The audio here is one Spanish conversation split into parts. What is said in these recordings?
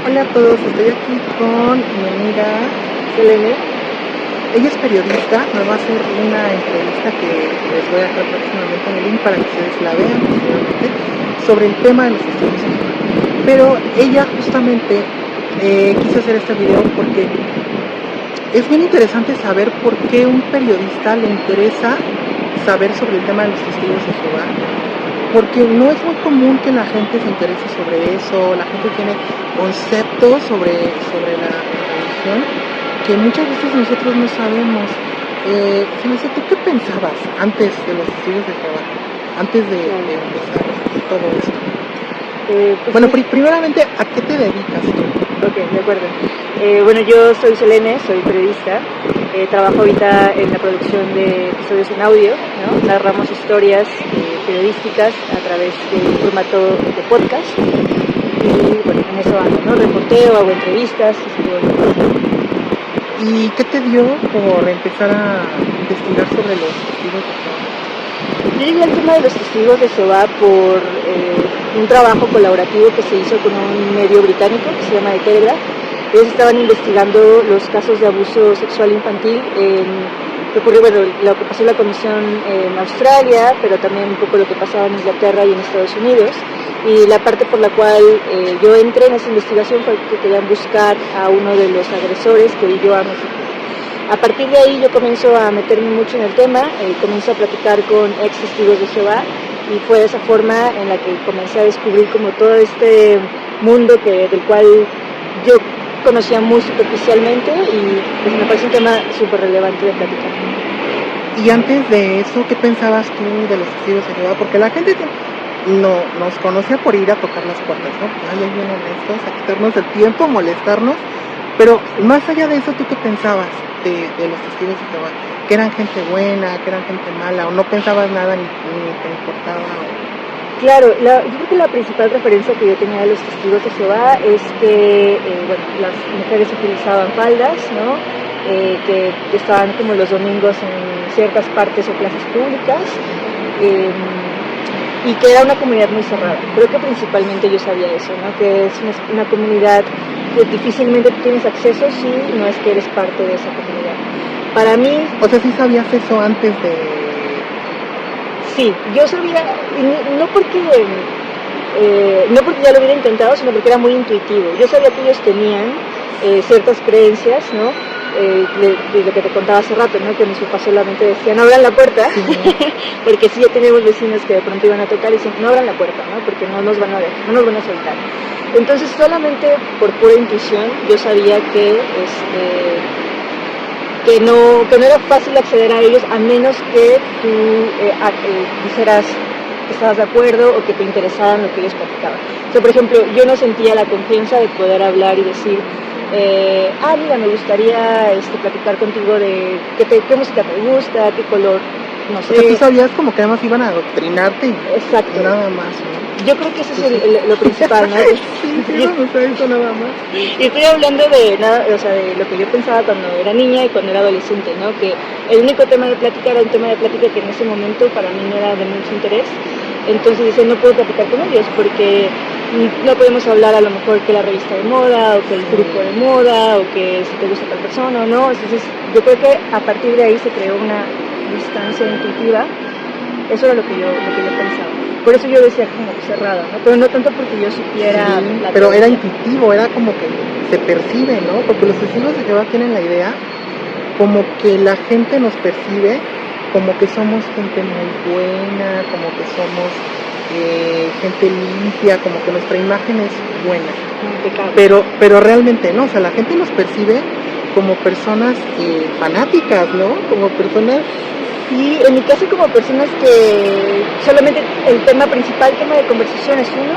Hola a todos, estoy aquí con mi amiga Selene. Ella es periodista, me va a hacer una entrevista que les voy a dejar próximamente en el link para que ustedes la vean posteriormente sobre el tema de los testigos de Jehová. Pero ella justamente quiso hacer este video porque es bien interesante saber por qué a un periodista le interesa saber sobre el tema de los testigos de Jehová. Porque no es muy común que la gente se interese sobre eso, la gente tiene conceptos sobre la religión que muchas veces nosotros no sabemos. Celeste, ¿tú qué pensabas antes de los testigos de Jehová? Antes de empezar todo esto. Pues bueno, primeramente, ¿a qué te dedicas tú? Ok, de acuerdo. Bueno, yo soy Selene, soy periodista. Trabajo ahorita en la producción de episodios en audio, ¿no? Narramos historias periodísticas a través del formato de podcast. Y bueno, en eso ando, ¿no? Reporteo, hago entrevistas, ¿Y qué te dio por empezar a investigar sobre los testigos de Jehová? Yo llegué al tema de los testigos de Jehová por un trabajo colaborativo que se hizo con un medio británico que se llama The Telegraph. Ellos estaban investigando los casos de abuso sexual infantil que ocurrió, bueno, lo que pasó en la comisión en Australia, pero también un poco lo que pasaba en Inglaterra y en Estados Unidos. Y la parte por la cual yo entré en esa investigación fue que querían buscar a uno de los agresores que huyó a México. A partir de ahí yo comienzo a meterme mucho en el tema, comienzo a platicar con ex testigos de Jehová y fue de esa forma en la que comencé a descubrir como todo este mundo del cual yo conocía muy superficialmente y pues me parece un tema súper relevante de platicar. Y antes de eso, ¿qué pensabas tú de los testigos de Jehová? Porque la gente no nos conocía por ir a tocar las puertas, ¿no? Ay, ahí vienen estos, a quitarnos el tiempo, a molestarnos. Pero más allá de eso, ¿tú qué pensabas de los testigos de Jehová? ¿Que eran gente buena, que eran gente mala, o no pensabas nada ni te importaba? Claro, yo creo que la principal referencia que yo tenía de los testigos de Jehová es que bueno, las mujeres utilizaban faldas, ¿no? Que estaban como los domingos en ciertas partes o plazas públicas, y que era una comunidad muy cerrada. Creo que principalmente yo sabía eso, ¿no? Que es una comunidad que difícilmente tienes acceso si no es que eres parte de esa comunidad. Para mí... O sea, ¿sí sabías eso antes de...? Sí, yo sabía, no porque ya lo hubiera intentado, sino porque era muy intuitivo. Yo sabía que ellos tenían ciertas creencias, ¿no? De lo que te contaba hace rato, ¿no? Que mis papás solamente decían, no abran la puerta, sí. Porque sí, ya teníamos vecinos que de pronto iban a tocar y decían, no abran la puerta, ¿no? Porque no nos van a dejar, no nos van a soltar. Entonces, solamente por pura intuición, yo sabía que no era fácil acceder a ellos a menos que tú dijeras que estabas de acuerdo o que te interesaba lo que ellos platicaban. O sea, por ejemplo, yo no sentía la confianza de poder hablar y decir, mira, me gustaría platicar contigo de qué música te gusta, qué color, no sé. O sea, tú sabías como que además iban a adoctrinarte y exacto. Nada más, ¿no? Yo creo que eso es lo principal, ¿no? Sí, no sé eso nada más. Y estoy hablando de lo que yo pensaba cuando era niña y cuando era adolescente, ¿no? Que el único tema de plática era un tema de plática que en ese momento para mí no era de mucho interés. Entonces dice, no puedo platicar con ellos porque no podemos hablar a lo mejor que la revista de moda o que el grupo de moda o que si te gusta tal persona o no. Entonces yo creo que a partir de ahí se creó una distancia intuitiva. Eso era lo que yo pensaba. Por eso yo decía como cerrada, ¿no? Pero no tanto porque yo supiera... Sí, pero era intuitivo, era como que se percibe, ¿no? Porque los testigos de Jehová tienen la idea como que la gente nos percibe como que somos gente muy buena, como que somos gente limpia, como que nuestra imagen es buena. Pero realmente no, o sea, la gente nos percibe como personas fanáticas, ¿no? Como personas... Sí, en mi caso como personas que solamente el tema de conversación es uno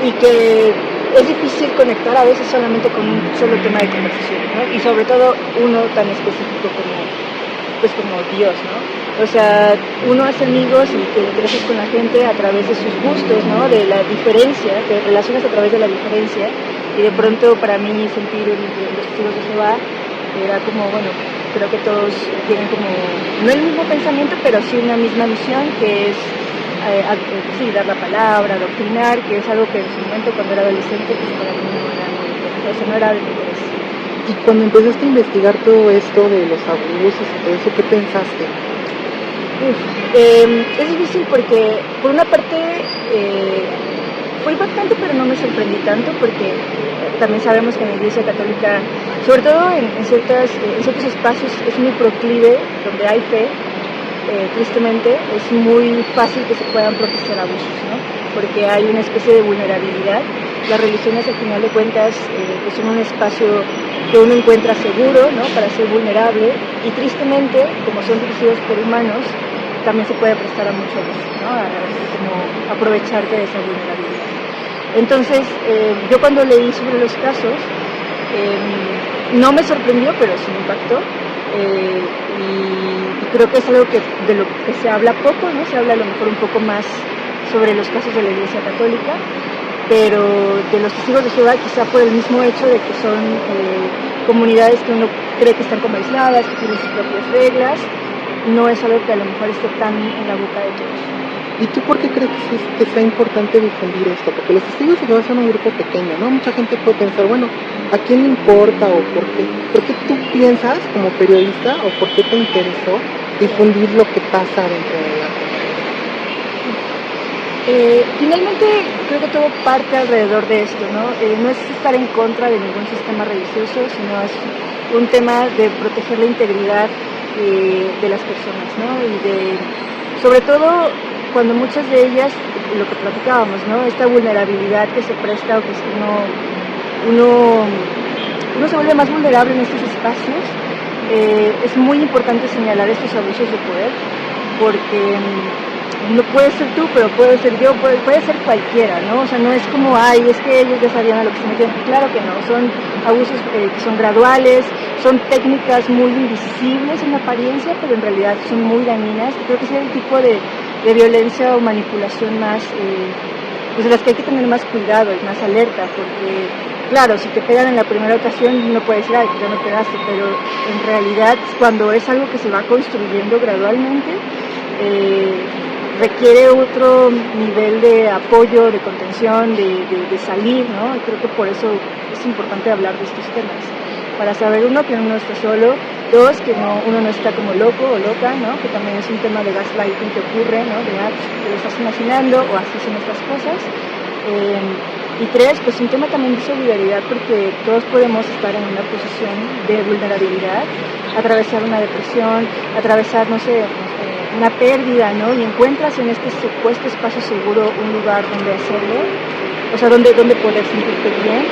y que es difícil conectar a veces solamente con un solo tema de conversación, ¿no? Y sobre todo uno tan específico como Dios, ¿no? O sea, uno hace amigos y te interesas con la gente a través de sus gustos, ¿no? De la diferencia, te relacionas a través de la diferencia y de pronto para mí sentir los testigos de Jehová era como, bueno, creo que todos tienen como, no el mismo pensamiento, pero sí una misma misión, que es dar la palabra, adoctrinar, que es algo que en su momento cuando era adolescente pues para mí no era muy importante. o sea, no era de mi interés. Y cuando empezaste a investigar todo esto de los abusos y todo eso, ¿qué pensaste? Es difícil porque, por una parte, fue impactante, pero no me sorprendí tanto porque también sabemos que en la Iglesia Católica, sobre todo en ciertos espacios, es muy proclive, donde hay fe, tristemente, es muy fácil que se puedan propiciar abusos, ¿no? Porque hay una especie de vulnerabilidad. Las religiones, al final de cuentas, pues son un espacio que uno encuentra seguro, ¿no?, para ser vulnerable, y tristemente, como son dirigidos por humanos, también se puede prestar a mucho abuso, ¿no?, a como aprovecharte de esa vulnerabilidad. Entonces, yo cuando leí sobre los casos, no me sorprendió, pero sí me impactó, y creo que es algo de lo que se habla poco, ¿no? Se habla a lo mejor un poco más sobre los casos de la Iglesia Católica, pero de los testigos de Jehová, quizá por el mismo hecho de que son comunidades que uno cree que están como aisladas, que tienen sus propias reglas, no es algo que a lo mejor esté tan en la boca de todos. ¿Y tú por qué crees que sea importante difundir esto? Porque los testigos de Jehová son un grupo pequeño, ¿no? Mucha gente puede pensar, bueno, ¿a quién le importa o por qué? ¿Por qué tú piensas como periodista o por qué te interesó difundir lo que pasa dentro de la comunidad? Finalmente creo que todo parte alrededor de esto, ¿no? No es estar en contra de ningún sistema religioso, sino es un tema de proteger la integridad de las personas, ¿no? Y sobre todo cuando muchas de ellas, lo que platicábamos, ¿no?, esta vulnerabilidad que se presta o que uno se vuelve más vulnerable en estos espacios, es muy importante señalar estos abusos de poder, porque no puede ser tú, pero puede ser yo, puede ser cualquiera, ¿no? O sea, no es como, ay, es que ellos ya sabían a lo que se metían. Claro que no, son abusos que son graduales, son técnicas muy invisibles en apariencia, pero en realidad son muy dañinas. Creo que es el tipo de violencia o manipulación más, pues de las que hay que tener más cuidado y más alerta, porque, claro, si te pegan en la primera ocasión, no puedes decir, ay, ya no pegaste, pero en realidad, cuando es algo que se va construyendo gradualmente, requiere otro nivel de apoyo, de contención, de salir, ¿no? Y creo que por eso es importante hablar de estos temas, para saber, uno, que uno no está solo, dos, que uno no está como loco o loca, ¿no? Que también es un tema de gaslighting que ocurre, ¿no? De, te lo estás imaginando o así son estas cosas. Y tres, pues un tema también de solidaridad, porque todos podemos estar en una posición de vulnerabilidad, atravesar una depresión, atravesar, no sé, una pérdida, ¿no? Y encuentras en este supuesto espacio seguro un lugar donde hacerlo, o sea, donde poder sentirte bien,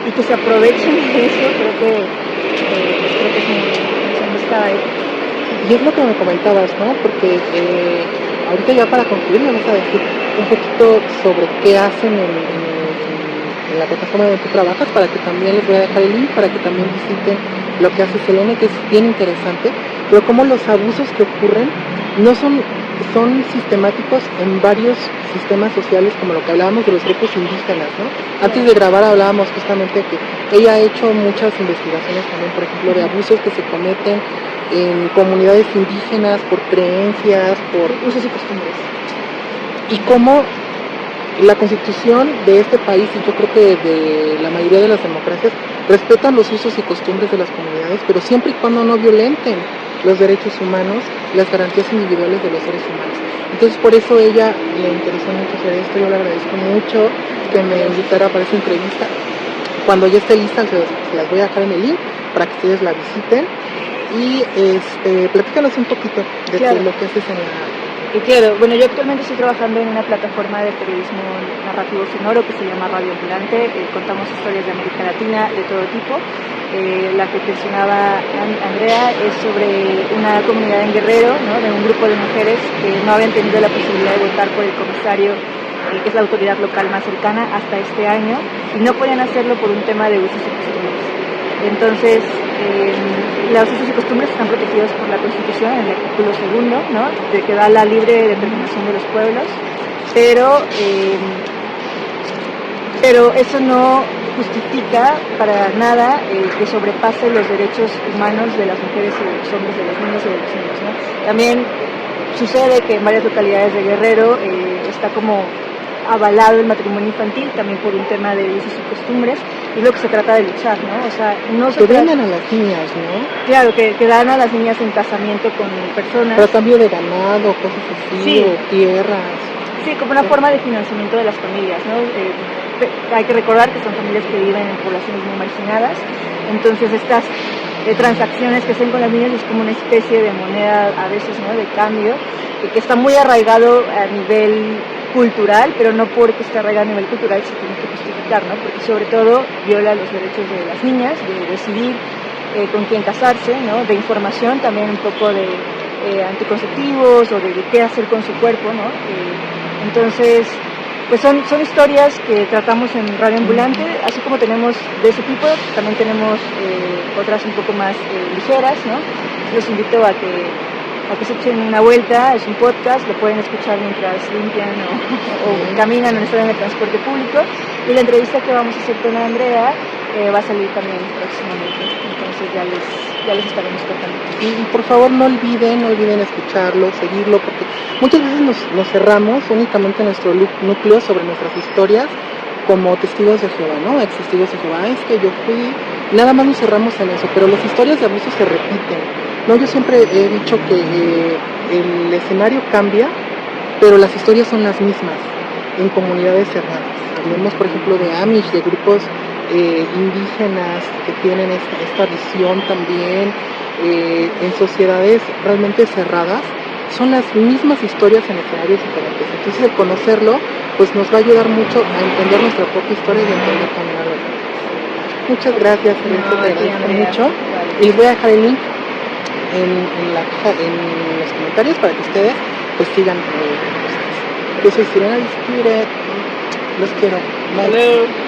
y que se aprovechen de eso, creo que es muy está ahí. Y es lo que me comentabas, ¿no? Porque ahorita ya para concluir me vas a decir un poquito sobre qué hacen en la plataforma donde tú trabajas, para que también les voy a dejar el link, para que también visiten lo que hace Selene, que es bien interesante, pero cómo los abusos que ocurren no son sistemáticos en varios sistemas sociales, como lo que hablábamos de los grupos indígenas, ¿no? Antes de grabar hablábamos justamente que ella ha hecho muchas investigaciones también, por ejemplo, de abusos que se cometen en comunidades indígenas por creencias, por usos y costumbres. Y cómo la constitución de este país, y yo creo que de la mayoría de las democracias, respetan los usos y costumbres de las comunidades, pero siempre y cuando no violenten los derechos humanos, las garantías individuales de los seres humanos. Entonces, por eso ella le interesó mucho hacer esto. Yo le agradezco mucho que me invitara para esta entrevista. Cuando ya esté lista, se las voy a dejar en el link para que ustedes la visiten. Y platícanos un poquito de lo que haces en la... Claro, bueno, yo actualmente estoy trabajando en una plataforma de periodismo narrativo sonoro que se llama Radio Ambulante. Contamos historias de América Latina de todo tipo. La que mencionaba Andrea es sobre una comunidad en Guerrero, ¿no?, de un grupo de mujeres que no habían tenido la posibilidad de votar por el comisario, que es la autoridad local más cercana, hasta este año, y no podían hacerlo por un tema de usos y costumbres. Entonces, los usos y costumbres están protegidos por la Constitución en el artículo 2, ¿no?, de que da la libre determinación de los pueblos, pero eso no justifica para nada que sobrepase los derechos humanos de las mujeres y de los hombres, de los niños y de los niños, ¿no? También sucede que en varias localidades de Guerrero está como avalado el matrimonio infantil, también por un tema de usos y costumbres, es lo que se trata de luchar, ¿no? O sea, no se Que trata... venden a las niñas, ¿no? Claro, que dan a las niñas en casamiento con personas. Pero a cambio de ganado, cosas así, Sí. o tierras. Sí, como una forma de financiamiento de las familias, ¿no? Hay que recordar que son familias que viven en poblaciones muy marginadas, entonces estas transacciones que hacen con las niñas es como una especie de moneda a veces, ¿no?, de cambio, que está muy arraigado a nivel cultural, pero no porque esté arraigado a nivel cultural se tiene que justificar, ¿no? Porque sobre todo viola los derechos de las niñas, de decidir con quién casarse, ¿no? De información, también un poco de anticonceptivos o de qué hacer con su cuerpo, ¿no? Entonces, pues son historias que tratamos en Radio Ambulante, así como tenemos de ese tipo, también tenemos otras un poco más ligeras, ¿no? Los invito a que se echen una vuelta, es un podcast, lo pueden escuchar mientras limpian o caminan o están en el transporte público, y la entrevista que vamos a hacer con Andrea va a salir también próximamente, entonces ya les estaremos contando. Y por favor no olviden escucharlo, seguirlo, porque muchas veces nos cerramos únicamente en nuestro núcleo sobre nuestras historias como testigos de Jehová, ¿no? Ex testigos de Jehová, es que yo fui, nada más nos cerramos en eso, pero las historias de abuso se repiten, ¿no? Yo siempre he dicho que el escenario cambia, pero las historias son las mismas en comunidades cerradas. Hablemos, por ejemplo, de Amish, de grupos indígenas que tienen esta visión también, en sociedades realmente cerradas, son las mismas historias en escenarios diferentes. Entonces el conocerlo pues nos va a ayudar mucho a entender nuestra propia historia y a entender también a los demás. Muchas gracias, Celeste, te agradezco mucho. Y les voy a dejar el link en los comentarios para que ustedes pues sigan. Yo soy Sirena Spirit, los quiero. Bye. Hello.